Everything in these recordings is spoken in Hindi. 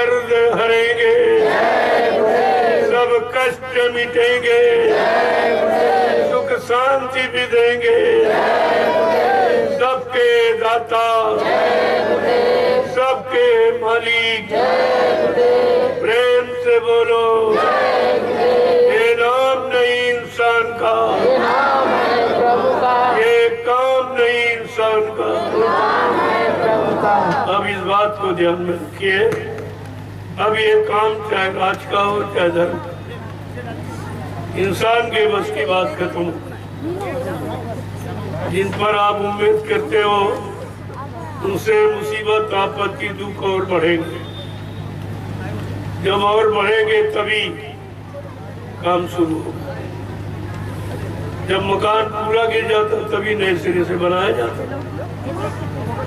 दर्द हरेंगे, सब कष्ट मिटेंगे, सुख शांति भी देंगे, सबके दाता, सबके मालिक। प्रेम से बोलो, ये नाम नहीं इंसान का, ये काम नहीं इंसान का। अब इस बात को ध्यान में रखिए, अब ये काम चाहे राज का हो चाहे धर्म का, इंसान के बस की बात खत्म हो। जिन पर आप उम्मीद करते हो उनसे मुसीबत आपत्ति दुख और बढ़ेंगे। जब और बढ़ेंगे तभी काम शुरू होगा। जब मकान पूरा गिर जाता तभी नए सिरे से बनाया जाता,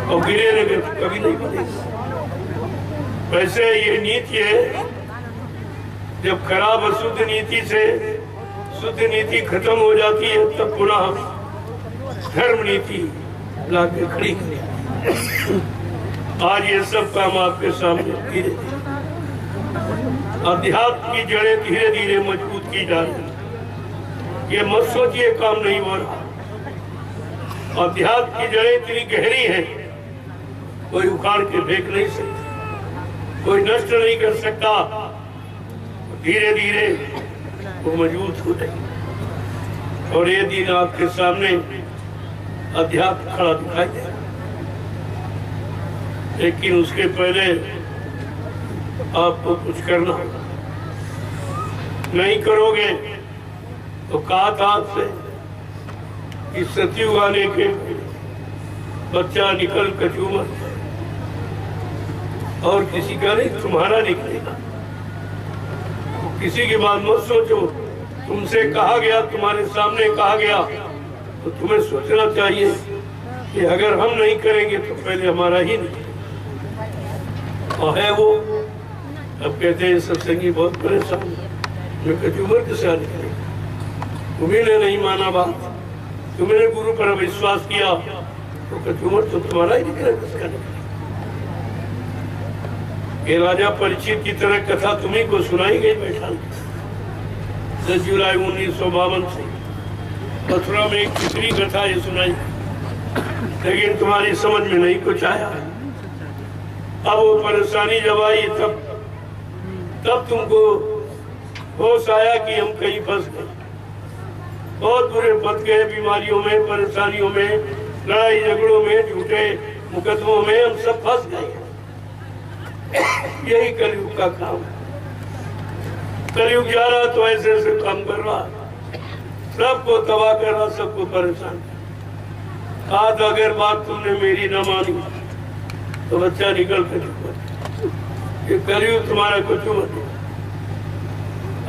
और गिरे लगे तो कभी नहीं बनेगा। वैसे ये नीति है, जब खराब अशुद्ध नीति से शुद्ध नीति खत्म हो जाती है तब पुनः धर्म नीति लाके खड़ी करें। आज ये सब काम आपके सामने धीरे अध्यात्म की जड़ें धीरे धीरे मजबूत की जा रही। ये मत सोचिए काम नहीं हो रहा। अध्यात्म की जड़ें इतनी गहरी है, कोई उखाड़ के फेंक नहीं सकता, कोई नष्ट नहीं कर सकता। धीरे धीरे वो मजबूत हो जाएगी और ये दिन आपके सामने अध्यात्म खड़ा दिखाई देगा। लेकिन उसके पहले आपको कुछ करना, नहीं करोगे तो कहा था आपसे कि सतयुग आने के बच्चा निकल कचूमर और किसी का नहीं तुम्हारा निकलेगा। किसी की बात मत सोचो, तुमसे कहा गया, तुम्हारे सामने कहा गया, तो तुम्हें सोचना चाहिए कि अगर हम नहीं करेंगे तो पहले हमारा ही नहीं। और है वो, अब कहते हैं सत्संगी बहुत परेशान है, कचूमर के साथ निकले। तुम्ही ने नहीं माना बात, तुमने गुरु पर विश्वास किया तो कचूमर तो तुम्हारा ही निकले, किसका निकले। ये राजा परीक्षित की तरह कथा तुम्ही को सुनाई गई बैठा 10 जुलाई 1952 से मथुरा में एक कितनी कथा ये सुनाई, लेकिन तुम्हारी समझ में नहीं कुछ आया। अब वो परेशानी जब आई तब तुमको होश आया कि हम कहीं फंस गए, बहुत बुरे फंस गए, बीमारियों में, परेशानियों में, लड़ाई झगड़ों में, झूठे मुकदमों में हम सब फंस गए। यही कलयुग का काम है। कलयुग जा रहा तो ऐसे ऐसे काम कर रहा, सबको तबाह कर रहा, सबको परेशान। कहा तो अगर बात तुमने मेरी न मानी तो बच्चा निकल कर चुका। ये कलयुग तुम्हारा कुछ मत,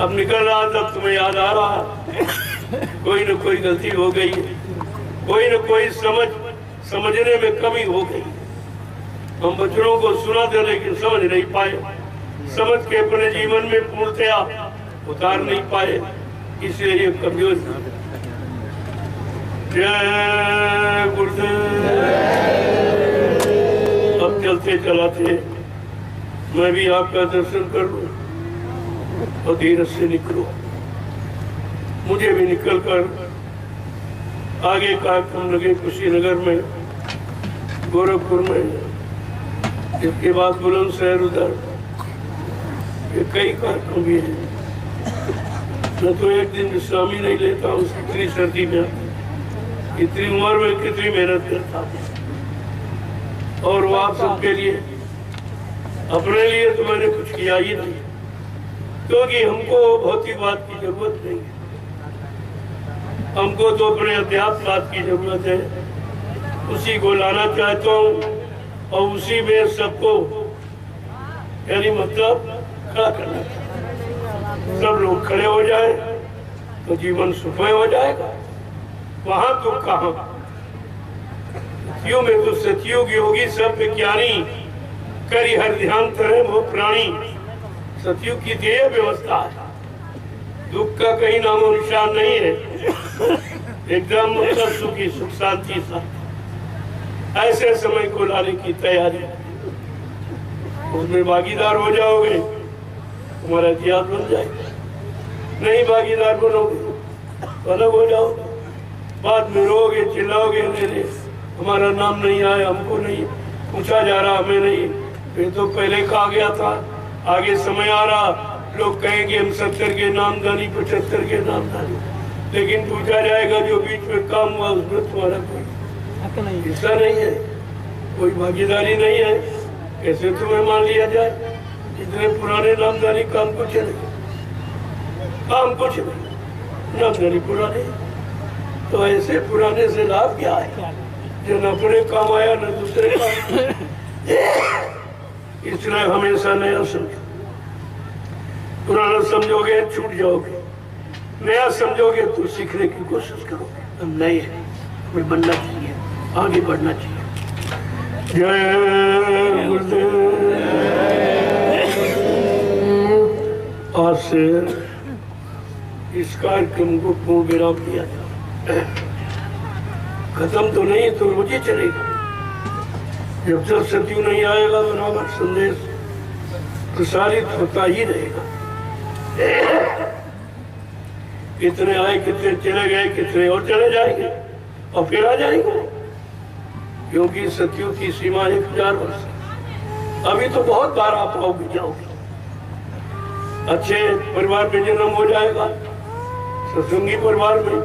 अब निकल रहा तब तुम्हें याद आ रहा कोई न कोई गलती हो गई है, कोई न कोई समझने में कमी हो गई। हम बच्चों को सुना दे लेकिन समझ नहीं पाए, समझ के अपने जीवन में पूर्णतया उतार नहीं पाए, इसलिए ये कमजोर। जय गुरुदेव। अब चलते चलाते मैं भी आपका दर्शन कर लूं और धीरे से निकलो। मुझे भी निकल कर आगे कार्यक्रम लगे कुशीनगर में, गोरखपुर में, इसके बाद बुलंदशहर, उधर ये कई कार्यक्रम भी है। मैं तो एक दिन विश्राम ही नहीं लेता हूँ, इतनी सर्दी में, इतनी उम्र में कितनी मेहनत करता हूँ। और वो आप सबके लिए, अपने लिए तो मैंने कुछ किया ही नहीं, क्योंकि हमको भौतिकवाद की जरूरत नहीं है। हमको तो अपने अध्यात्मवाद की जरूरत है, उसी को लाना चाहता हूँ और उसी में सबको, यानी मतलब खड़ा करना। सब लोग खड़े हो जाए तो जीवन सुखमय हो जाएगा। वहां तो कहाँ, सतयुग में तो सतयुग योगी सब विज्ञानी करी हर ध्यान करे वो प्राणी। सतयुग की ध्येय व्यवस्था है, दुख का कहीं नामो निशान नहीं है, एकदम मतलब सुखी सुख शांति सा। ऐसे समय को लाने की तैयारी। उसमें भागीदार हो जाओगे, तुम्हारा इतिहास बन जाएगा। नहीं भागीदार बनोगे तो अलग हो जाओगे, बाद में रोगे चिल्लाओगे, नहीं हमारा नाम नहीं आया, हमको नहीं पूछा जा रहा, हमें नहीं। फिर तो पहले कहा गया था, आगे समय आ रहा, लोग कहेंगे हम 70 के नामदानी, 75 के नामदानी, लेकिन पूछा जाएगा जो बीच में काम हुआ उसमें तुम्हारा कोई हिस्सा नहीं है, कोई भागीदारी नहीं है, कैसे तुम्हें मान लिया जाए? इतने पुराने नामदानी काम कुछ नहीं, काम कुछ नहीं, नामदानी पुराने। तो ऐसे पुराने से लाभ क्या है, जो न अपने काम आया न दूसरे काम। इसलिए हमेशा नया समझो, पुराना समझोगे छूट जाओगे, नया समझोगे तो सीखने की कोशिश करोगे। हम नए हैं, हमें बनना चाहिए, आगे बढ़ना चाहिए। जय गुरुदेव। आज से इस कार्यक्रम को पूर्ण विराम दिया जाए। खत्म तो नहीं तो मुझे चलेगा, जब तक सत्यु नहीं आएगा बराबर संदेश प्रसारित होता ही रहेगा। कितने आए, कितने चले गए, कितने और चले जाएंगे और फिर आ जाएंगे, क्योंकि सत्यु की सीमा 1000 वर्ष। अभी तो बहुत बार आप आओगे जाओगे, अच्छे परिवार में जन्म हो जाएगा, सत्संगी परिवार में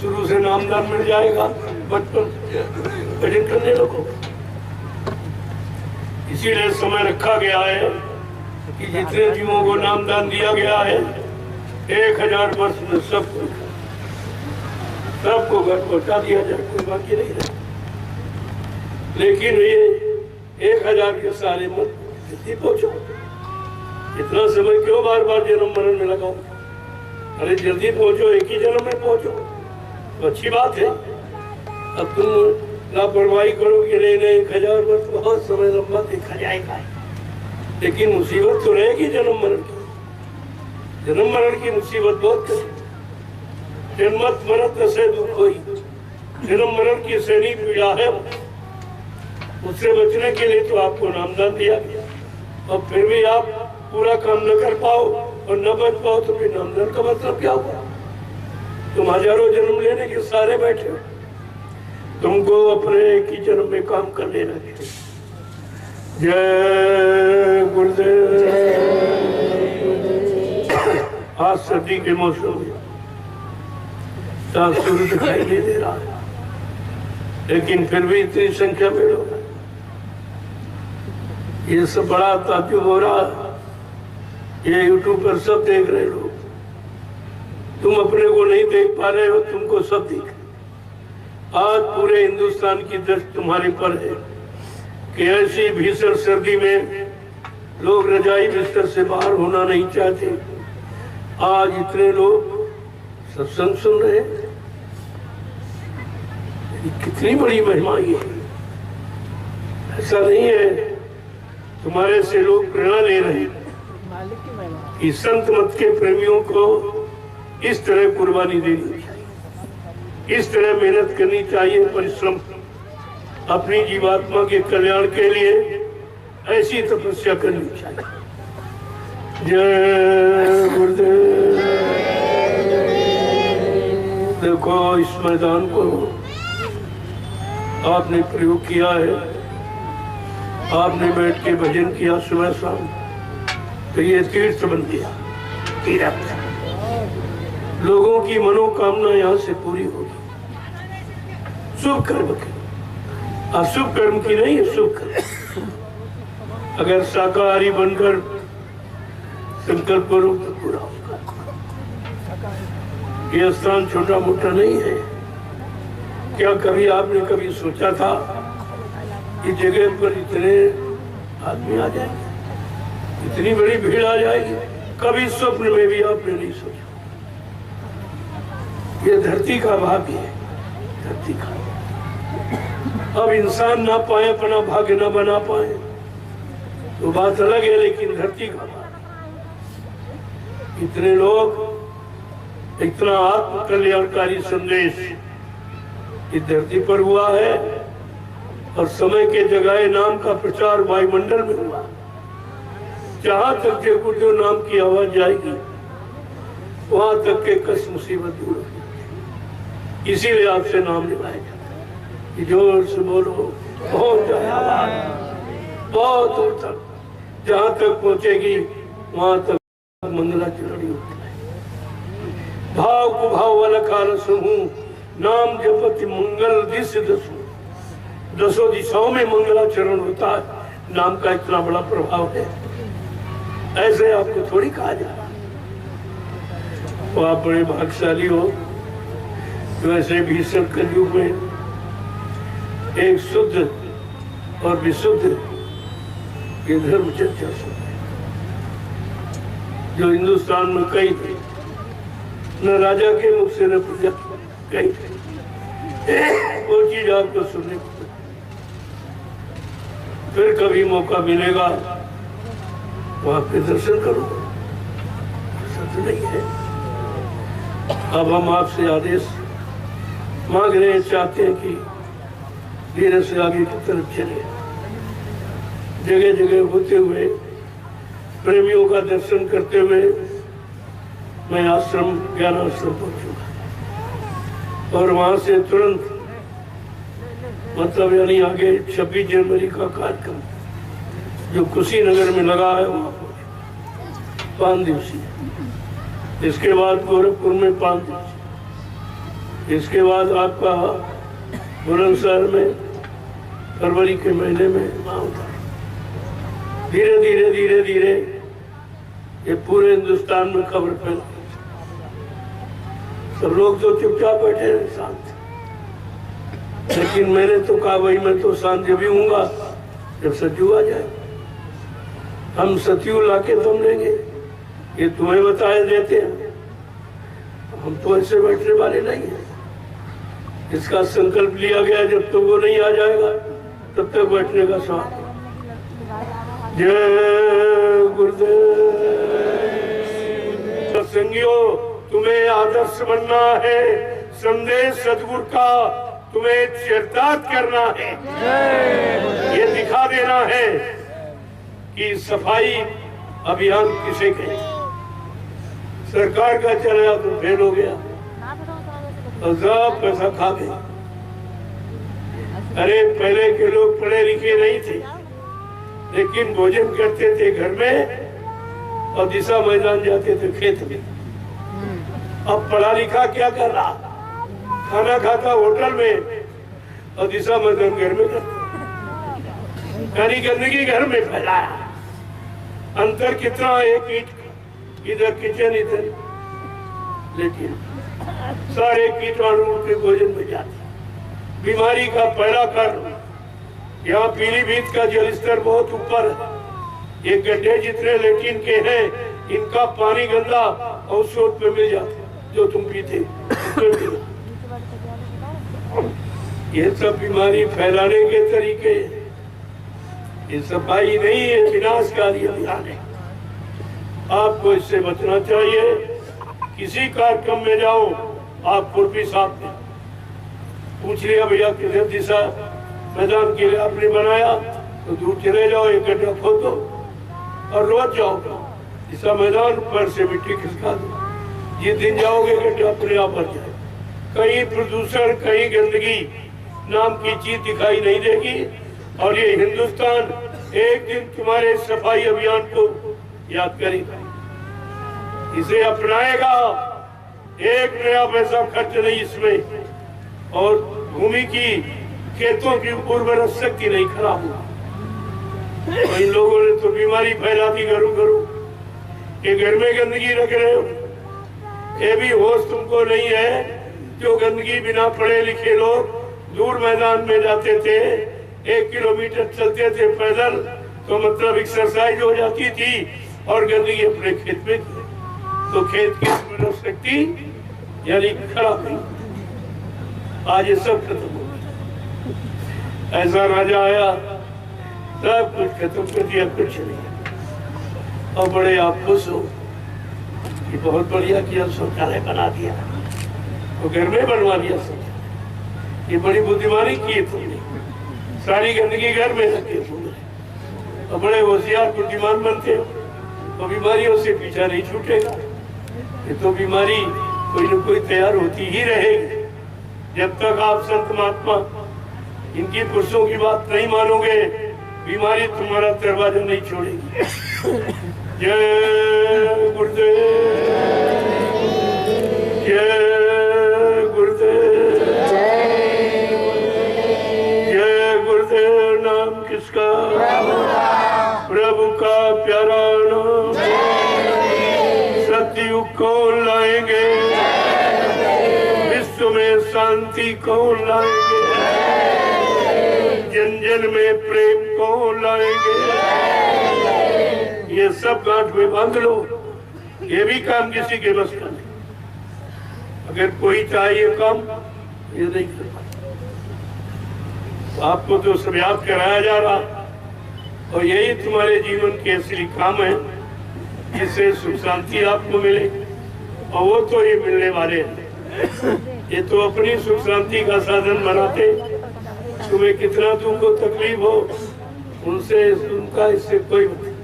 शुरू से नामदान मिल जाएगा, बचपन भजन करने लोगों। इसीलिए समय रखा गया है कि जितने जीवों को नामदान दिया गया है 1000 वर्ष में सबको घर पहुंचा दिया जाए, कोई बाकी नहीं रहे। लेकिन ये 1000 के सारे मत जल्दी पहुंचो, इतना समय क्यों बार बार जन्म मरण में लगाओ? अरे जल्दी पहुंचो, एक ही जन्म में पहुंचो तो अच्छी बात है। अब तुम लापरवाही करोगे, नहीं 1000 वर्ष बहुत समय लंबा देखा जाएगा, लेकिन मुसीबत तो रहेगी जन्म मरण की। जन्म मरण की मुसीबत बहुत है। जन्मत मरत से दुख हुई, जन्म मरण की सैनी पीड़ा है, उससे बचने के लिए तो आपको नामदान दिया गया, और फिर भी आप पूरा काम न कर पाओ और न बच पाओ तो फिर नामदान का मतलब क्या हुआ? तुम हजारों जन्म लेने के सारे बैठे हो, तुमको अपने एक ही जन्म में काम कर लेना चाहिए। जय गुरुदेव। आज सर्दी के मौसम में सूर्य दिखाई नहीं दे रहा है, लेकिन फिर भी इतनी संख्या में लोग, ये सब बड़ा ताज्जुब हो रहा है। ये यूट्यूब पर सब देख रहे लोग, तुम अपने को नहीं देख पा रहे हो, तुमको सब दिख। आज पूरे हिंदुस्तान की दृष्टि तुम्हारे पर है कि ऐसी भीषण सर्दी में लोग रजाई बिस्तर से बाहर होना नहीं चाहते। आज इतने लोग सत्संग सुन रहे हैं, कितनी बड़ी महिमा ये है। ऐसा नहीं है तुम्हारे से लोग प्रेरणा ले रहे हैं कि संत मत के प्रेमियों को इस तरह कुर्बानी देनी चाहिए, इस तरह मेहनत करनी चाहिए, परिश्रम अपनी जीवात्मा के कल्याण के लिए ऐसी तपस्या करनी चाहिए। जय गुरुदेव। देखो इस मैदान को आपने प्रयोग किया है, आपने बैठ के भजन किया सुबह शाम, तो ये तीर्थ बन गया, तीर्थ। लोगों की मनोकामना यहाँ से पूरी होगी। शुभ कर्म की, अशुभ कर्म की नहीं, शुभ कर्म। अगर शाकाहारी बनकर संकल्प करो तो पूरा होगा। ये स्थान छोटा मोटा नहीं है। क्या कभी आपने कभी सोचा था इस जगह पर इतने आदमी आ जाएंगे, इतनी बड़ी भीड़ आ जाएगी? कभी स्वप्न में भी आपने नहीं सोचा। ये धरती का भाग्य है, धरती का। अब इंसान ना पाए, अपना भाग्य ना बना पाए तो बात अलग है, लेकिन धरती का भाग्य। इतने लोग, इतना आत्म कल्याणकारी संदेश इस धरती पर हुआ है, और समय के जगह नाम का प्रचार वायुमंडल में हुआ। जहां तक जय गुरुदेव नाम की आवाज जाएगी वहां तक के कष्ट मुसीबत दूर होगी। इसीलिए आपसे नाम लिवाया जाता है। जोर से बोलो, बहुत जाए आवाज, बहुत दूर तक, जहां तक पहुंचेगी वहां तक मंगलाचरण होता है। भाव को भाव वाला काल समूह नाम जपति मंगल दिश दसों, दसों दिशाओं में मंगलाचरण होता है। नाम का इतना बड़ा प्रभाव है, ऐसे आपको थोड़ी कहा जा रहा। तो आप बड़े भाग्यशाली हो जो ऐसे भीषण कलयुग में एक शुद्ध और विशुद्ध ये धर्म चर्चा सुना है। जो हिंदुस्तान में कई थे, न राजा के मुख से न प्रजा कई थे, वो चीज आपको सुनने को। फिर कभी मौका मिलेगा तो आपके दर्शन करो, सच नहीं है। अब हम आपसे आदेश मांग रहे, चाहते हैं कि धीरे से आगे की तरफ चले। जगह जगह होते हुए प्रेमियों का दर्शन करते हुए मैं आश्रम ज्ञानाश्रम पहुंचूंगा और वहां से तुरंत मतलब यानी आगे 26 जनवरी का कार्यक्रम जो कुशीनगर में लगा है वहां पहुंचे 5 दिवसीय। इसके बाद गोरखपुर में 5 दिवसीय। इसके बाद आपका बुलंदशहर में फरवरी के महीने में वहां होता है। धीरे धीरे धीरे धीरे ये पूरे हिंदुस्तान में खबर फैल। सब लोग तो चुपचाप बैठे हैं शांत, लेकिन मैंने तो कहा भाई मैं तो शांत जब भी हूँगा जब सत्यु आ जाए। हम सत्यु लाके तुम लेंगे, ये तुम्हें बताए देते हैं। हम तो ऐसे बैठने वाले नहीं हैं। इसका संकल्प लिया गया, जब तक वो नहीं आ जाएगा तब तक बैठने का स्वाद। जय गुरुदेव। संगियों, तुम्हें आदर्श बनना है, संदेश सदगुरु का तुम्हें चरितार्थ करना है। ये दिखा देना है कि सफाई अभियान किसे कहते। सरकार का चला तो फेल हो गया और सब पैसा खा गए। अरे पहले के लोग पढ़े लिखे नहीं थे, लेकिन भोजन करते थे घर में और दिशा मैदान जाते थे खेत में। अब पढ़ा लिखा क्या कर रहा, खाना खाता होटल में और दिशा मैदान घर में करता। यानी गंदगी घर में फैलाया। अंतर कितना, एक ईट इधर किचन इधर, लेकिन सारे कीटाणु के भोजन में जाते। बीमारी का पहला कारण यहाँ पीलीभीत का जल स्तर बहुत ऊपर है। ये गड्ढे जितने लेटिन के हैं, इनका पानी गंदा और स्रोत पे मिल जाता जो तुम पीते। ये सब बीमारी फैलाने के तरीके, ये सफाई नहीं है, विनाशकारी अभियान है। आपको इससे बचना चाहिए। किसी कार्यक्रम में जाओ, आप खुरपी साफ में पूछ लिया भैया किधर दिशा मैदान के लिए आपने बनाया, तो दूर चले जाओ, एक गड्ढा खोदो और रोज जाओ दिशा मैदान पर से मिट्टी खिसका दो। जिस दिन जाओगे गड्ढा अपने आप भर जाए। कहीं प्रदूषण, कहीं गंदगी नाम की चीज दिखाई नहीं देगी। और ये हिंदुस्तान एक दिन तुम्हारे सफाई अभियान को याद करेगा, इसे अपनाएगा। एक नया पैसा खर्च नहीं इसमें, और भूमि की, खेतों की उर्वरक शक्ति नहीं खराब हुआ। इन लोगों ने तो बीमारी फैला दी घरों घरों। ये घर में गंदगी रख रहे हो, ये भी होश तुमको नहीं है। जो गंदगी बिना पढ़े लिखे लोग दूर मैदान में जाते थे, 1 किलोमीटर चलते थे पैदल, तो मतलब एक्सरसाइज हो जाती थी, और गंदगी अपने खेत में थी, तो खेत की उर्वरक शक्ति यानी खराब नहीं। आज ये सब खत्म हो गया। ऐसा राजा आया, सब कुछ खत्म कर दिया, कुछ नहीं। और बड़े आप खुश हो कि बहुत बढ़िया किया, शौचालय बना दिया, तो घर में बनवा दिया शौचालय। ये बड़ी बुद्धिमानी की तुमने, सारी गंदगी घर में रखी तुमने, और बड़े होशियार बुद्धिमान बनते हो। तो बीमारियों से पीछा नहीं छूटेगा। ये तो बीमारी कोई न कोई तैयार होती ही रहेगी। जब तक आप संत महात्मा इनकी पुरुषों की बात नहीं मानोगे, बीमारी तुम्हारा दरवाजा नहीं छोड़ेगी। जय गुरुदेव, जय गुरुदेव, जय गुरुदेव। नाम किसका? प्रभु का प्यारा नाम। सतयुग कौन लाएंगे, विश्व में शांति कौन लाएंगे, जन जन में प्रेम कौन लाएंगे। ये सब गांठ में बांध लो, ये भी काम किसी के बस का नहीं। अगर कोई चाहिए काम, ये नहीं कर पाता। आपको तो सब याद कराया जा रहा, और यही तुम्हारे जीवन के असली काम है, जिससे सुख शांति आपको मिले। और वो तो ये मिलने वाले हैं, ये तो अपनी सुख शांति का साधन बनाते। तुम्हें कितना तुमको तकलीफ हो, उनसे उनका इससे कोई मतलब।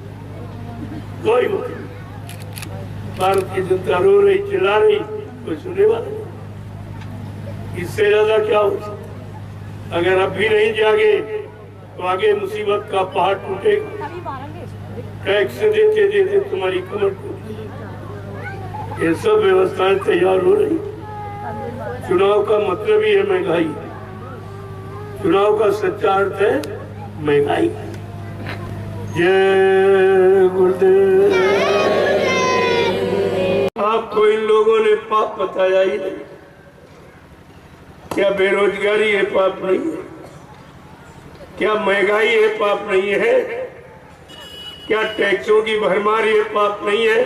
भारत की जनता रो रही, चिल्ला रही, कोई सुने वाला नहीं। इससे ज्यादा क्या हो सकता? अगर अब भी नहीं जागे तो आगे मुसीबत का पहाड़ टूटेगा। टैक्स देते देते तुम्हारी कमर टूटेगी। ये सब व्यवस्थाएं तैयार हो रही। चुनाव का मतलब ही है महंगाई। चुनाव का सच्चा अर्थ है महंगाई। जय गुरुदेव। आपको इन लोगों ने पाप बताया ही नहीं। क्या बेरोजगारी है पाप नहीं है? क्या महंगाई है पाप नहीं है? क्या टैक्सों की भरमार है पाप नहीं है?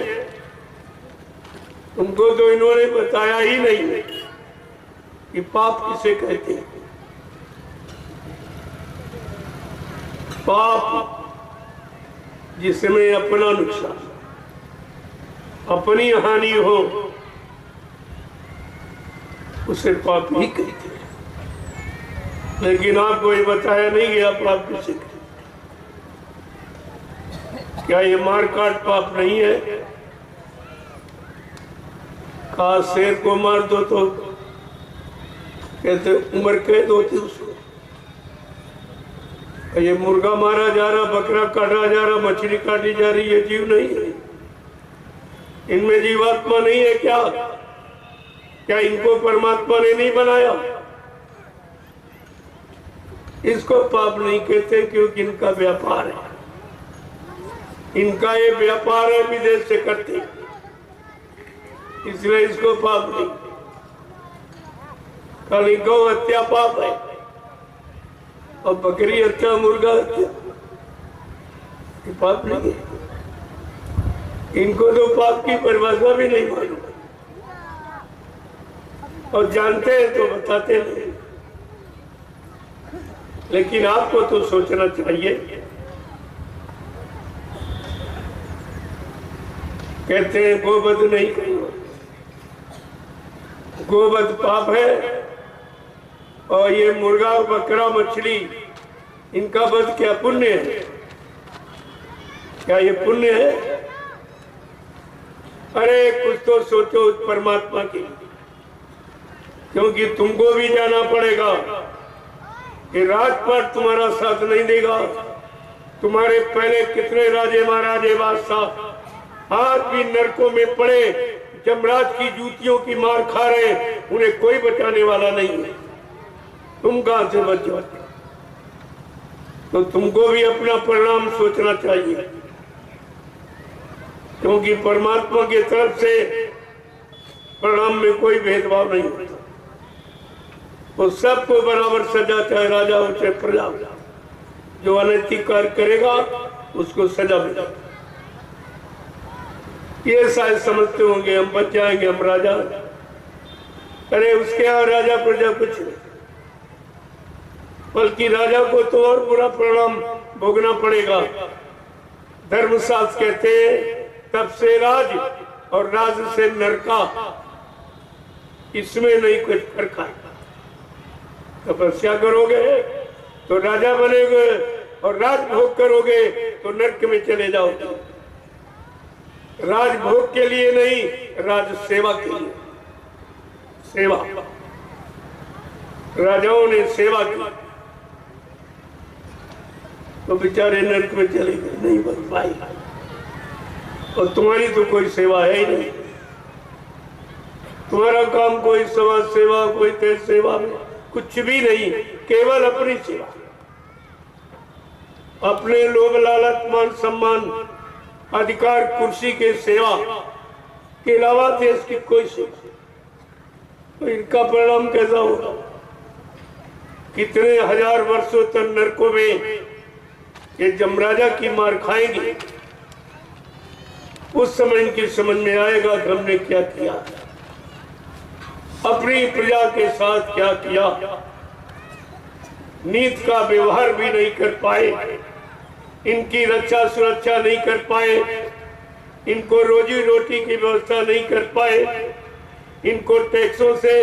तुमको तो इन्होंने बताया ही नहीं कि पाप किसे कहते हैं। पाप जिसमें अपना नुकसान, अपनी हानि हो, उसे पाप ही कहते हैं। लेकिन आपको ये बताया नहीं गया पाप किसे कहते। क्या ये मारकाट पाप नहीं है? कहा शेर को मार दो तो कहते उम्र कैद होती उसको। ये मुर्गा मारा जा रहा, बकरा काटा जा रहा, मछली काटी जा रही, ये जीव नहीं है। इनमें जीवात्मा नहीं है क्या? क्या इनको परमात्मा ने नहीं बनाया? इसको पाप नहीं कहते क्योंकि इनका व्यापार है। इनका ये व्यापार है, विदेश से करते, इसलिए इसको पाप नहीं। खाली गौ हत्या पाप है, और बकरी हत्या, मुर्गा हत्या ये पाप नहीं है। इनको तो पाप की परिभाषा भी नहीं मालूम, और जानते हैं तो बताते नहीं। लेकिन आपको तो सोचना चाहिए। कहते हैं गोवध नहीं करो, गोवध पाप है, और ये मुर्गा, बकरा, मछली, इनका वध क्या पुण्य है? क्या ये पुण्य है? अरे कुछ तो सोचो उस परमात्मा की, क्योंकि तुमको भी जाना पड़ेगा कि राजपाट तुम्हारा साथ नहीं देगा। तुम्हारे पहले कितने राजे महाराजे बादशाह आज भी नरकों में पड़े, जमराज की जूतियों की मार खा रहे, उन्हें कोई बचाने वाला नहीं है। तुम कहां से बच जाते? तो तुमको भी अपना परिणाम सोचना चाहिए, क्योंकि परमात्मा की तरफ से परिणाम में कोई भेदभाव नहीं होता। वो सबको बराबर सजा, चाहे राजा हो चाहे प्रजा हो। जो अनैतिक कार्य करेगा उसको सजा मिलेगी। ये शायद समझते होंगे हम बच जाएंगे, हम राजा। अरे उसके यहाँ राजा प्रजा कुछ नहीं, बल्कि राजा को तो और बुरा परिणाम भोगना पड़ेगा। धर्मशास्त्र कहते हैं तब से राज और राज से नरका, इसमें नहीं कुछ फर्क है। तपस्या करोगे तो राजा बनेगे, और राज भोग करोगे तो नरक में चले जाओगे। राजभोग के लिए नहीं, राज सेवा के लिए। सेवा, राजाओं ने सेवा की तो बेचारे नरक में चले गए, नहीं बच पाए। और तुम्हारी तो कोई सेवा है ही नहीं। तुम्हारा काम कोई समाज सेवा, कोई देश सेवा में कुछ भी नहीं, केवल अपनी सेवा, अपने लोभ लालच मान सम्मान अधिकार कुर्सी के सेवा के अलावा देश की कोई सेवा। तो इनका परिणाम कैसा होगा? कितने हजार वर्षों तक नरकों में ये जमराजा की मार खाएंगे। उस समय इनकी समझ में आएगा कि हमने क्या किया, अपनी प्रजा के साथ क्या किया। नीत का व्यवहार भी नहीं कर पाए, इनकी रक्षा सुरक्षा नहीं कर पाए, इनको रोजी रोटी की व्यवस्था नहीं कर पाए, इनको टैक्सों से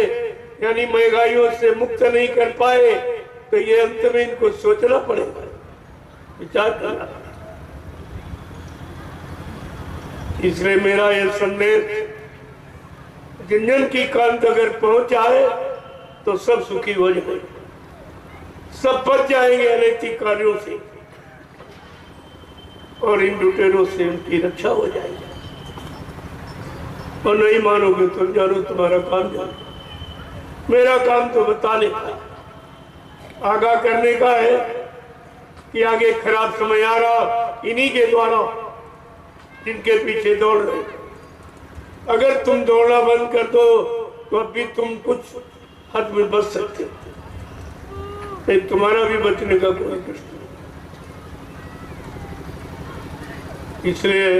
यानी महंगाइयों से मुक्त नहीं कर पाए, तो ये अंत में इनको सोचना पड़ेगा, विचार करना। इसलिए मेरा यह संदेश जिन जन की कांत अगर पहुंच जाए तो सब सुखी हो जाएंगे, सब बच जाएंगे अनैतिक कार्यों से और इन लुटेरों से उनकी रक्षा हो जाएगी। और नहीं मानोगे तो जानो तुम्हारा काम जानो। मेरा काम तो बताने का, आगाह करने का है कि आगे खराब समय आ रहा इन्हीं के द्वारा जिनके पीछे दौड़ रहे। अगर तुम दौड़ना बंद कर दो तो अभी तुम कुछ हद में बच सकते हो, तुम्हारा भी बचने का कोई प्रश्न नहीं। इसलिए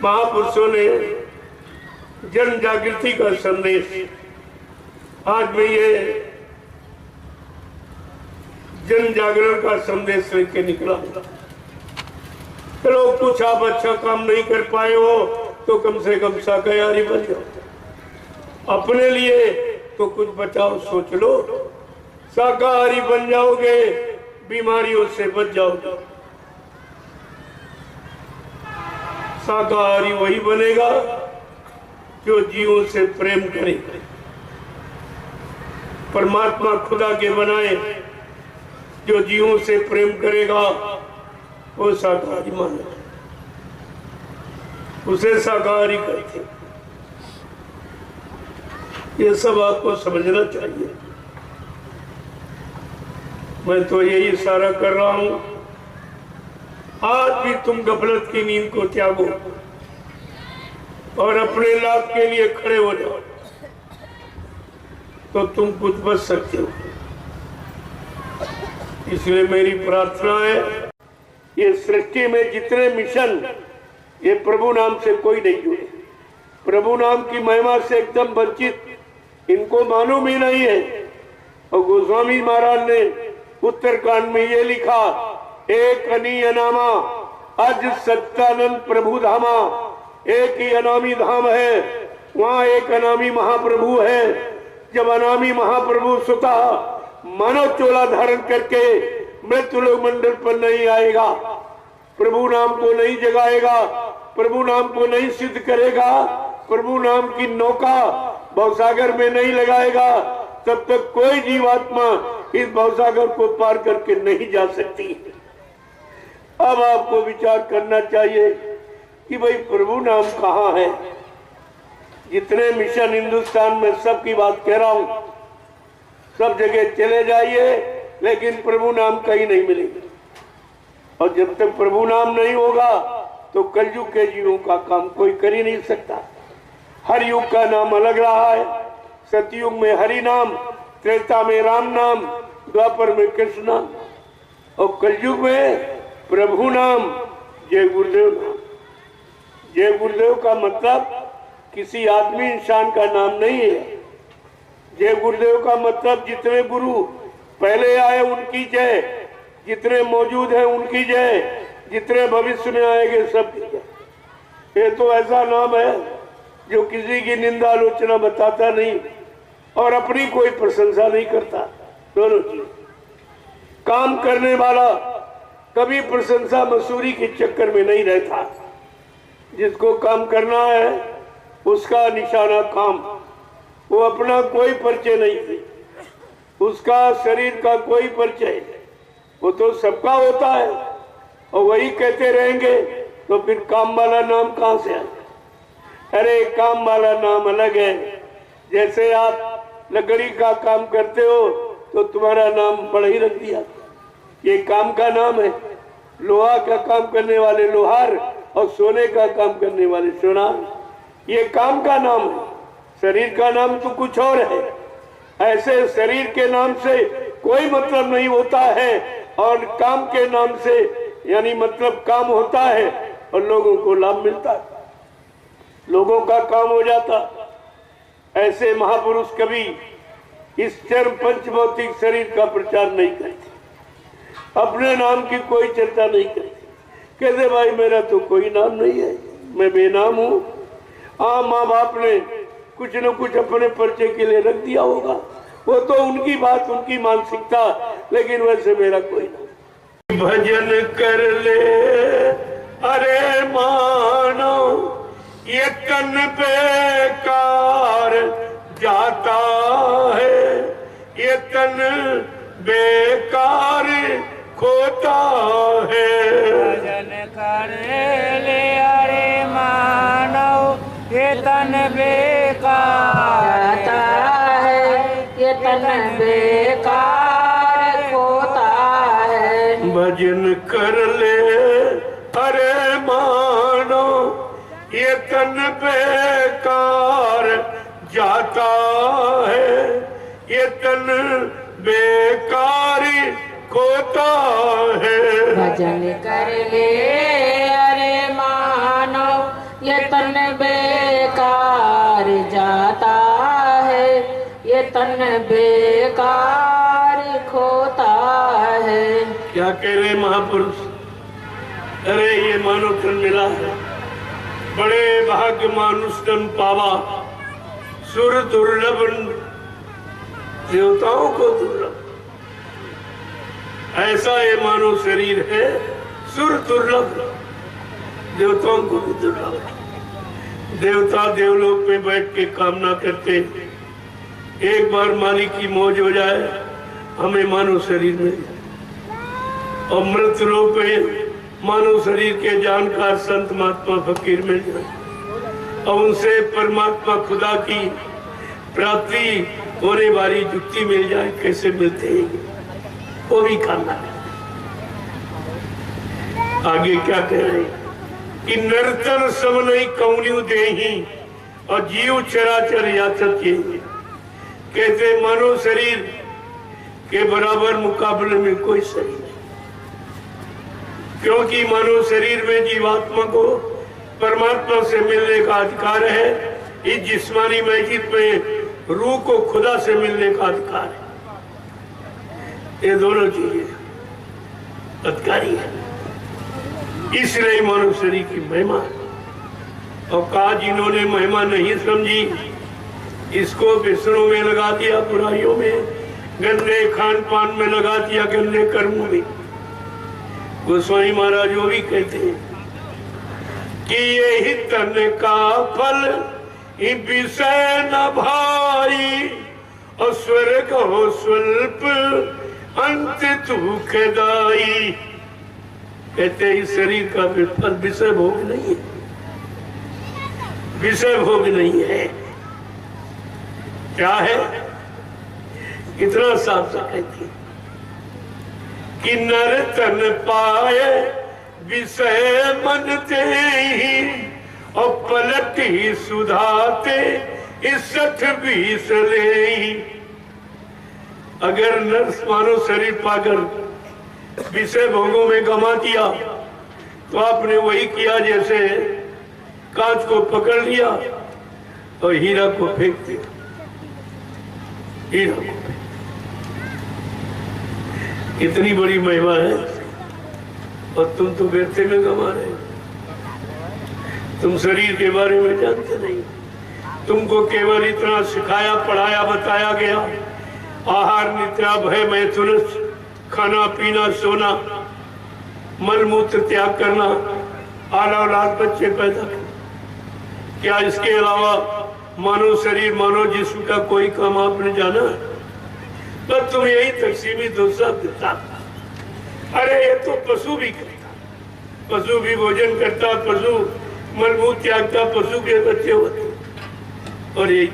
महापुरुषों ने जन जागृति का संदेश, आज मैं ये जन जागरण का संदेश लेके निकला। चलो कुछ आप अच्छा काम नहीं कर पाए हो तो कम से कम शाकाहारी बन जाओ, अपने लिए तो कुछ बचाओ सोच लो। शाकाहारी बन जाओगे, बीमारियों से बच जाओगे। शाकाहारी वही बनेगा जो जीवों से प्रेम करे, परमात्मा खुदा के बनाए जो जीवों से प्रेम करेगा वो शाकाहारी माने, उसे शाकाहारी कहते। ये सब आपको समझना चाहिए। मैं तो यही इशारा कर रहा हूं, आज भी तुम गफलत की नींद को त्यागो और अपने लाभ के लिए खड़े हो जाओ तो तुम कुछ बच सकते हो। इसलिए मेरी प्रार्थना है, ये सृष्टि में जितने मिशन, ये प्रभु नाम से कोई नहीं जुड़े, प्रभु नाम की महिमा से एकदम वंचित, इनको मालूम ही नहीं है। और गोस्वामी महाराज ने उत्तरकांड में ये लिखा, एक अनी अनामा अज सच्चानंद प्रभु धामा। एक ही अनामी धाम है, वहाँ एक अनामी महाप्रभु है। जब अनामी महाप्रभु स्वतः मानव चोला धारण करके मृत्युलोक मंडल पर नहीं आएगा, प्रभु नाम को नहीं जगाएगा, प्रभु नाम को नहीं सिद्ध करेगा, प्रभु नाम की नौका भवसागर में नहीं लगाएगा, तब तक कोई जीवात्मा इस भवसागर को पार करके नहीं जा सकती। अब आपको विचार करना चाहिए कि भाई प्रभु नाम कहाँ है। जितने मिशन हिंदुस्तान में सबकी बात कह रहा हूं, सब जगह चले जाइए लेकिन प्रभु नाम कहीं नहीं मिलेगा। और जब तक प्रभु नाम नहीं होगा तो कलयुग के जीवों का काम कोई कर ही नहीं सकता। हर युग का नाम अलग रहा है। सतयुग में हरि नाम, त्रेता में राम नाम, द्वापर में कृष्ण नाम और कलयुग में प्रभु नाम, जय गुरुदेव नाम। जय गुरुदेव का मतलब किसी आदमी इंसान का नाम नहीं है। जय गुरुदेव का मतलब जितने गुरु पहले आए उनकी जय, जितने मौजूद हैं उनकी जय, जितने भविष्य में आएंगे सबकी जय। ये तो ऐसा नाम है जो किसी की निंदा आलोचना बताता नहीं और अपनी कोई प्रशंसा नहीं करता। दोनों चीज। काम करने वाला कभी प्रशंसा मसूरी के चक्कर में नहीं रहता। जिसको काम करना है उसका निशाना काम, वो अपना कोई परिचय नहीं, उसका शरीर का कोई परिचय, वो तो सबका होता है और वही कहते रहेंगे तो फिर काम वाला नाम कहाँ से आए? अरे काम वाला नाम अलग है। जैसे आप लकड़ी का काम करते हो तो तुम्हारा नाम बड़ा ही रख दिया, ये काम का नाम है। लोहा का काम करने वाले लोहार और सोने का काम करने वाले सोनार, ये काम का नाम है। शरीर का नाम तो कुछ और है। ऐसे शरीर के नाम से कोई मतलब नहीं होता है और काम के नाम से यानी मतलब काम होता है और लोगों को लाभ मिलता है, लोगों का काम हो जाता। ऐसे महापुरुष कभी इस चर्म पंचभौतिक शरीर का प्रचार नहीं करते, अपने नाम की कोई चर्चा नहीं करते। कहते भाई मेरा तो कोई नाम नहीं है, मैं बेनाम हूँ। हाँ, माँ बाप ने कुछ न कुछ अपने परिचय के लिए रख दिया होगा, वो तो उनकी बात, उनकी मानसिकता, लेकिन वैसे मेरा कोई नाम। भजन कर ले अरे मानो ये तन बेकार जाता है, ये तन बेकार खोता है। भजन कर ले अरे मानव ये तन बेकार जाता है, ये तन बेकार खोता है। भजन कर ले अरे मानो ये तन बेकार जाता है, ये तन बेकार खोता है। भजन कर ले अरे मानव ये तन बेकार जाता है, ये तन बेकार खोता है। क्या कह रहे महापुरुष? अरे ये मानव तन मिला है, बड़े भाग्य मानुष तन पावा, सुर दुर्लभ देवताओं को दुर्लभ। ऐसा ये मानव शरीर है, सुर दुर्लभ, देवताओं को भी दुर्लभ। देवता देवलोक में बैठ के कामना करते, एक बार मालिक की मौज हो जाए, हमें मानव शरीर मिल जाए। और मृत लोक में मानव शरीर के जानकार संत महात्मा फकीर मिल जाए और उनसे परमात्मा खुदा की प्राप्ति होने वाली युक्ति मिल जाए। कैसे मिलते हैं वो भी करना है। आगे क्या कह रहे हैं कि नर्तन सब नहीं कौनियों देही और जीव चराचर याचत ये। कहते मानव शरीर के बराबर मुकाबले में कोई शरीर नहीं, क्योंकि मानव शरीर में जीवात्मा को परमात्मा से मिलने का अधिकार है, इस जिस्मानी मैजिद में रूह को खुदा से मिलने का अधिकार है। ये दोनों चीजें अधिकारी है, इसलिए मानव शरीर की महिमा है। और कहा जिन्होंने महिमा नहीं समझी, इसको व्यसनों में लगा दिया, बुराइयों में, गंदे खान पान में लगा दिया, गंदे कर्मों में। गोस्वामी महाराज वो भी कहते हैं कि यही तन का फल विषय न भाई, और स्वर्ग हो स्वल्प अंत दुखदाई। कहते इस शरीर का फल विषय भोग नहीं है, विषय भोग नहीं है। क्या है? इतना साफ सा कहते कि नर तन पाए विषय मन ते ही, और पलट ही सुधाते इस 20 ले। अगर नर मानव शरीर पाकर विषय भोगों में गमा दिया तो आपने वही किया जैसे कांच को पकड़ लिया और हीरा को फेंक दिया। हीरा को इतनी बड़ी महिमा है और तुम तो व्यर्थे में गमा रहे हो। तुम शरीर के बारे में जानते नहीं, तुमको केवल इतना सिखाया पढ़ाया बताया गया, आहार निद्रा भय मैथुन, खाना पीना सोना, मल मूत्र त्याग करना, आला औलाद बच्चे पैदा करना, क्या इसके अलावा मानव शरीर मानव जिस्म का कोई काम आपने जाना? बस तुम यही तकसीमी दोसा देता। अरे ये तो पशु भी करता, पशु भी भोजन करता, पशु मलमूत्र त्यागता, पशु के बच्चे होते, और यही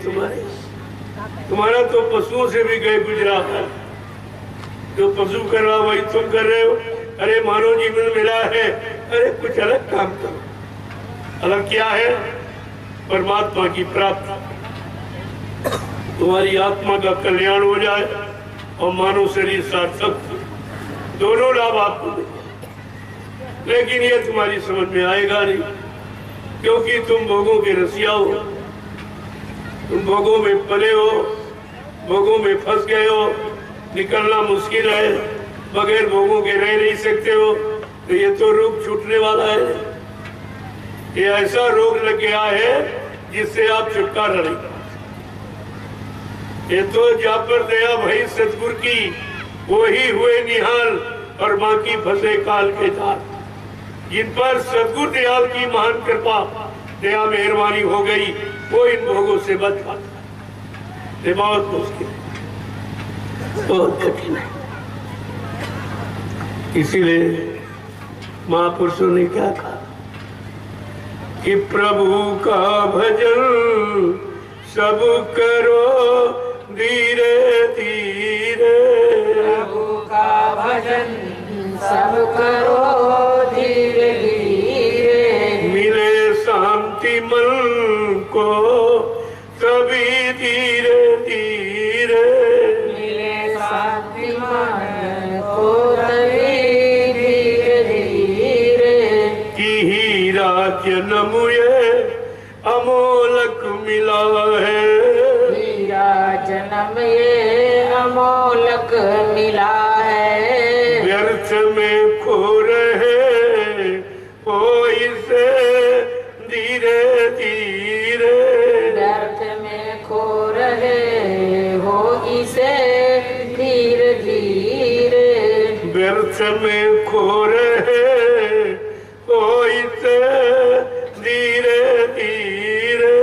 तुम्हारा तो पशुओं से भी गए गुजरा है। जो पशु कर रहा वही तुम कर रहे हो। अरे मानव जीवन मिला है, अरे कुछ अलग काम करो। अलग क्या है? परमात्मा की प्राप्ति, तुम्हारी आत्मा का कल्याण हो जाए और मानव शरीर सार्थक, दोनों लाभ आपको मिले। लेकिन ये तुम्हारी समझ में आएगा नहीं, क्योंकि तुम भोगों के रसिया हो, तुम भोगों में पले हो, भोगों में फंस गए हो, निकलना मुश्किल है, बगैर भोगों के रह नहीं सकते हो। तो ये तो रोग छूटने वाला है, ये ऐसा रोग लग गया है जिससे आप छुटकारा नहीं। ये तो जा पर दया भई सतगुरु की, वो ही हुए निहाल और बाकी फंसे काल के जाल। जिन पर सतगुरु दयाल की महान कृपा दया मेहरबानी हो गई, वो इन भोगों से बच पाता। ये बहुत मुश्किल है, बहुत कठिन है। इसीलिए महापुरुषों ने क्या कहा कि प्रभु का भजन सब करो धीरे धीरे, प्रभु का भजन सब करो धीरे धीरे, मिले शांति मन को सभी धीरे धीरे, मिले शांति मन को तभी धीरे धीरे, कि हीरा जन्म ये अमोलक मिला है, हीरा जन्म ये अमोलक मिला है, व्यर्थ में खो रहे हो इसे धीरे धीरे, व्यर्थ में खो रहे हो इसे धीरे धीरे, व्यर्थ में खो रहे हो इसे धीरे धीरे,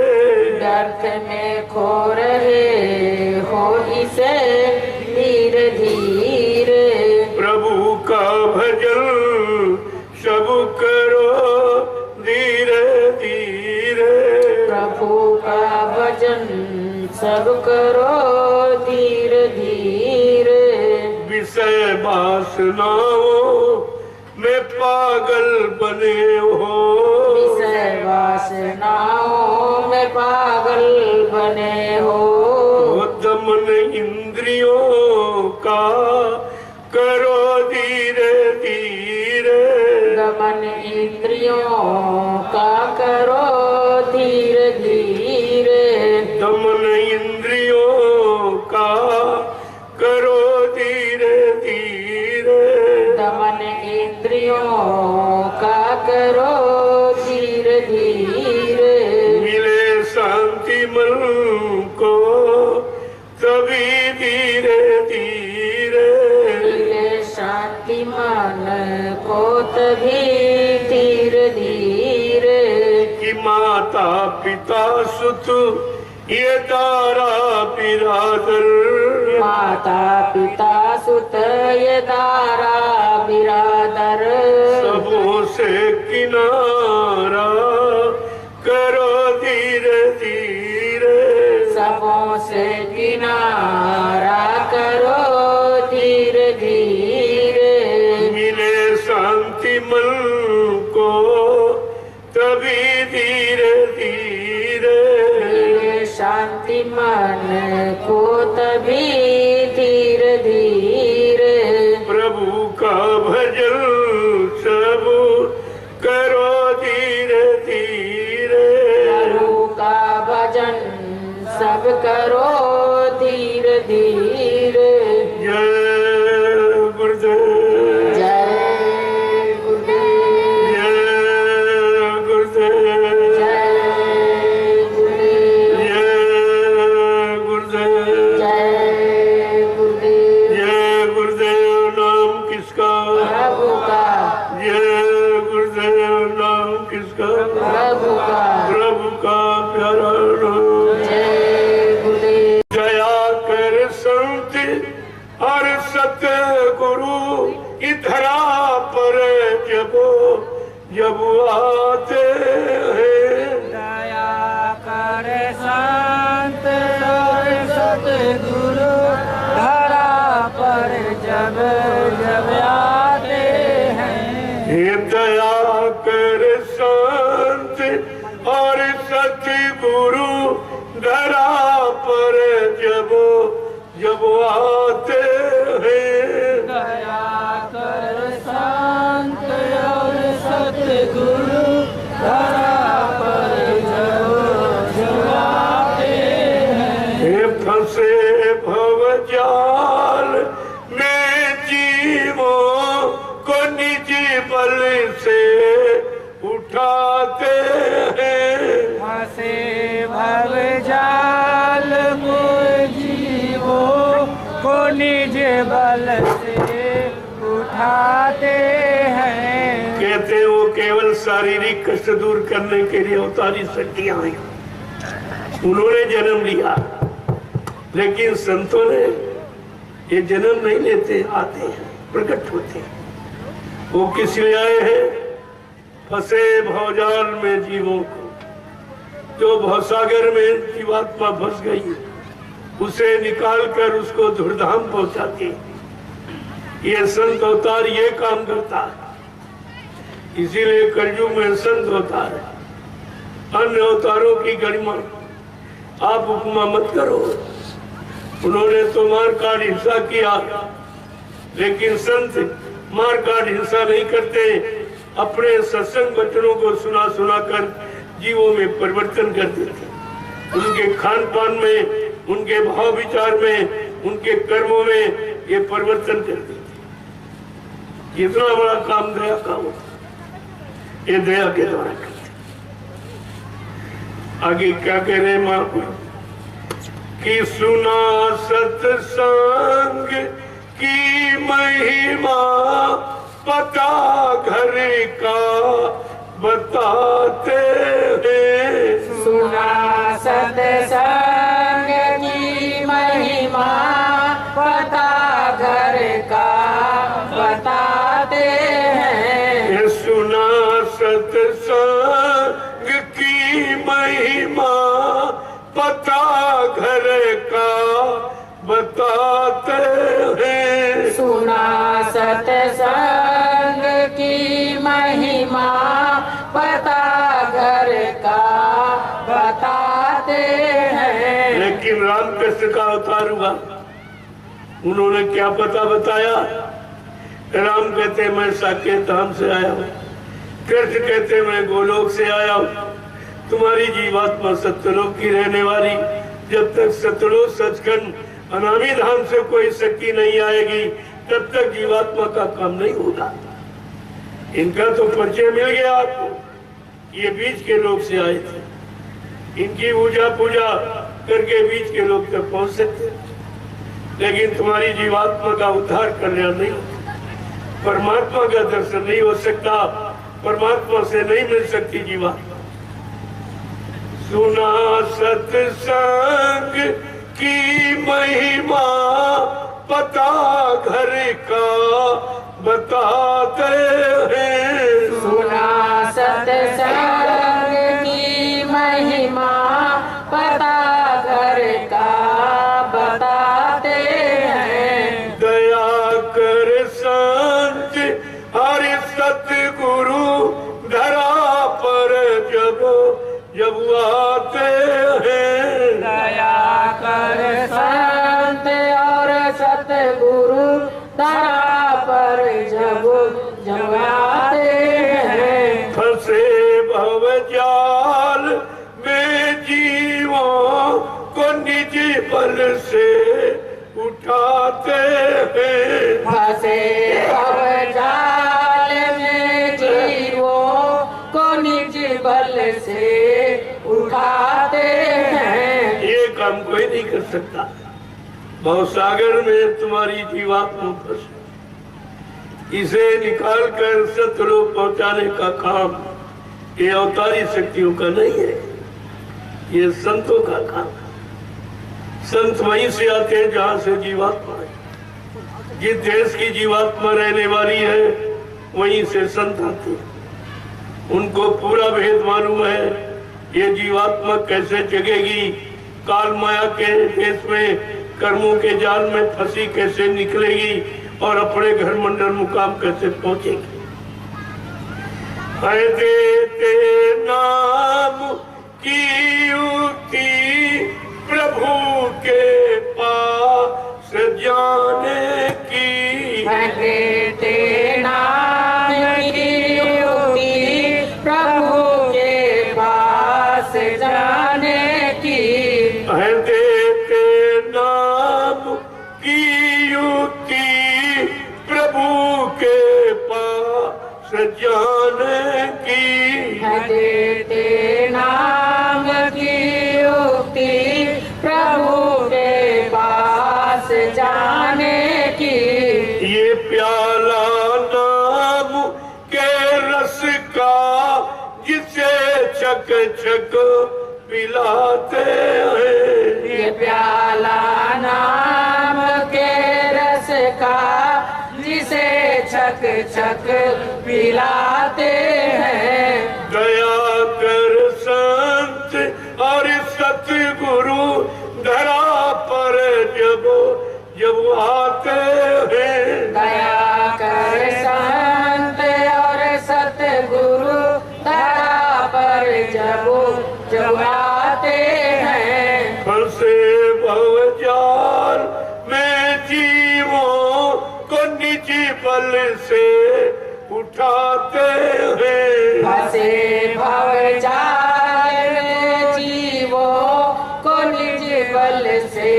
व्यर्थ में खो रहे हो इसे धीरे धीरे, प्रभु का भजन सब करो धीरे धीरे, प्रभु का भजन सब करो धीरे धीरे, विषय वासनाओं में पागल बने हो, विषय वासनाओं में पागल बने हो, दमन इंद्रियों का करो धीरे धीरे, दमन इंद्रियों का करो धीरे धीरे, दमन इंद्रियों का करो धीरे धीरे, दमन इंद्रियों का करो धीरे धीरे, मिले शांति मन को सभी धीरे धीरे, मिले शांति मन को तभी धीरे धीरे, कि माता पिता सुत ये तारा बिरादर, माता पिता सुत ये दारा बिरादर, सबों से किनारा करो धीरे धीरे, सबों से किनारा करो धीरे धीरे, मिले शांति मन को तभी धीरे धीरे, मिले शांति मन को तभी धीरे धीरे, प्रभु का भजन सब करो धीरे धीरे, प्रभु का भजन सब करो धीरे धीरे, जय गुरुदेव, जय गुरुदेव, जय गुरुदेव, जय गुरुदेव, जय गुरुदेव, जय गुरुदेव, जय गुरुदेव नाम किसका, प्रभु का, जय गुरुदेव नाम किसका, प्रभु का, प्रभु का। और सतगुरु धरा पर जब जब आते हैं। दया कर संत और सतगुरु धरा पर जब जब आते हैं। हे फंसे भवजाल में जीवों को निज बल से उठाते हैं। फंसे भव जाल में जीवों को निज बल से उठाते हैं। कहते हैं वो केवल शारीरिक कष्ट दूर करने के लिए अवतारी शक्तियां आई। उन्होंने जन्म लिया, लेकिन संतों ने ये जन्म नहीं लेते, आते हैं, प्रकट होते हैं। वो किस लिए आए हैं? फंसे भवजाल में जीवों को, जो भवसागर में जीवात्मा फंस गई उसे निकाल कर उसको धुरधाम पहुंचाते। ये संत अवतार ये काम करता है, इसीलिए कलयुग में संत अवतार है। अन्य अवतारों की गरिमा आप उपमा मत करो। उन्होंने तो मार काट हिंसा किया, लेकिन संत मार काट हिंसा नहीं करते, अपने सत्संग वचनों को सुना सुना कर जीवों में परिवर्तन कर देते। उनके खान पान में, उनके भाव विचार में, उनके कर्मों में ये परिवर्तन कर देते। इतना बड़ा काम दया का हो, ये दया के द्वारा करते। आगे क्या कह रहे हैं महापुरुष कि सुना सत्संग की महिमा, पता घर का बताते हैं। सुना सत्संग की महिमा, पता घर का बताते हैं। ये सुना सत्संग की महिमा, पता घर का बताते हैं। सुना सत्संग की महिमा, पता घर का बताते हैं। लेकिन रामकृष्ण का अवतार हुआ, उन्होंने क्या पता बताया? राम कहते मैं साकेत धाम से आया हूँ, कृष्ण कहते मैं गोलोक से आया हूँ। तुम्हारी जीवात्मा सत्यलोक की रहने वाली, जब तक सत्यलोक सचखंड अनामी धाम से कोई शक्ति नहीं आएगी तब तक जीवात्मा का काम नहीं होगा। इनका तो परिचय मिल गया आपको, ये बीच के लोग से आए थे, इनकी पूजा करके बीच के लोग तक पहुंच सकते, लेकिन तुम्हारी जीवात्मा का उद्धार कल्याण नहीं होता, परमात्मा का दर्शन नहीं हो सकता, परमात्मा से नहीं मिल सकती जीवात्मा। सुना सत्संग की महिमा, पता घर का बताते हैं। सुना सत्संग की महिमा, पता घर का बताते हैं। दया कर संत हरि सतगुरु धरा पर जब जब आते हैं। दया कर संत और सतगुरु धरा पर जब जब आते हैं। फंसे भवजाल में जीवों को निज बल से उठाते हैं। फंसे भवजाल में जीवों को निज बल से उठाते हैं। ये काम कोई नहीं कर सकता। भवसागर में तुम्हारी जीवात्मा फंसे, इसे निकाल कर सतलोक पहुंचाने का काम ये अवतारी शक्तियों का नहीं है, ये संतों का काम है। संत वहीं से आते हैं जहां से जीवात्मा है। जिस देश की जीवात्मा रहने वाली है वहीं से संत आते हैं। उनको पूरा भेद मालूम है, ये जीवात्मा कैसे जगेगी, काल माया के देश में कर्मों के जाल में फंसी कैसे निकलेगी और अपने घर मंडल मुकाम कैसे पहुंचेगी। है देते नाम जाने की है देते नाम की युक्ति प्रभु के पास जाने की। है देते नाम की युक्ति प्रभु के पास जाने की। ये प्याला नाम के रस का जिसे छक छक पिलाते हैं। ये प्याला नाम के रस का जिसे छक छक पिलाते हैं। दया कर संत और सतगुरु धरा पर जब जब आते हैं। दया कर संत और सतगुरु धरा पर जब जब आते हैं। फंसे भवजाल में जीवों को निजी बल से उठाते हैं। फंसे भवजाल में जीवों को निज बल से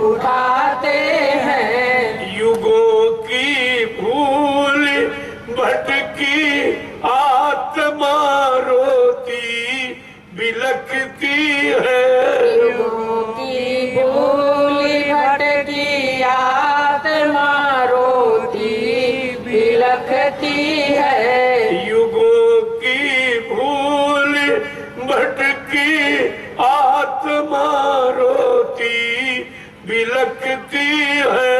उठाते हैं। युगों की भूल भटकी आत्मा रोती बिलखती है। युगों की भूल भटकी आत्मा रोती बिलखती है। युगों की भूल भटकी आत्मा रोती बिलखती है।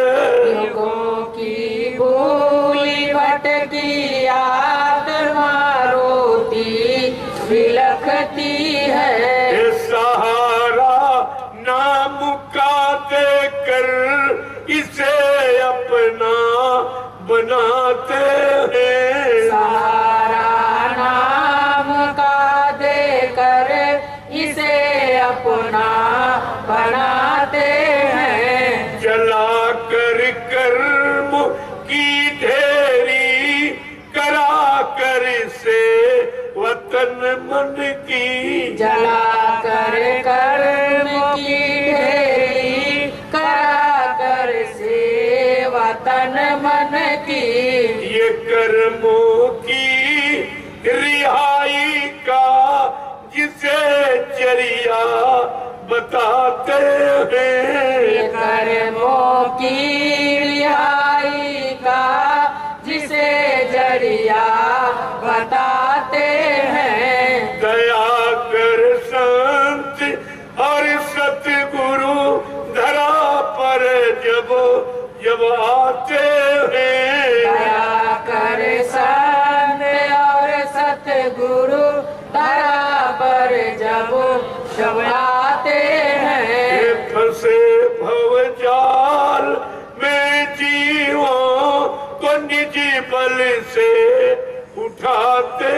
युगों की भूल भटकी आत्मा रोती बिलखती है। ये सहारा नाम का देकर इसे अपना बनाते हैं। सहारा नाम का देकर इसे अपना बनाते हैं। चला कर कर्म की ढेरी करा कर से वतन मन की। जला कर कर्म की ढेरी करा कर से वतन मन की। ये कर्मों की रिहाई का जिसे जरिया बताते ये हैं। कर्मों की रिहाई का जिसे जरिया बताते हैं। दया कर संत और सतगुरु धरा पर जब जब आते हैं। दया कर संत और सतगुरु धरा पर जब जब आते हैं। ये फंसे भवजाल में जीवों को निजी बल से उठाते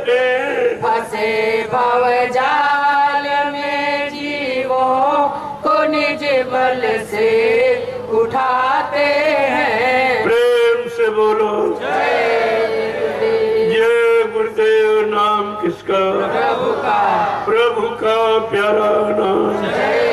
हैं। फंसे भवजाल में जीवों को निज बल से उठाते हैं। प्रेम से बोलो जय गुरुदेव। नाम किसका? प्रभु का प्रभु का प्यारा नाम। जय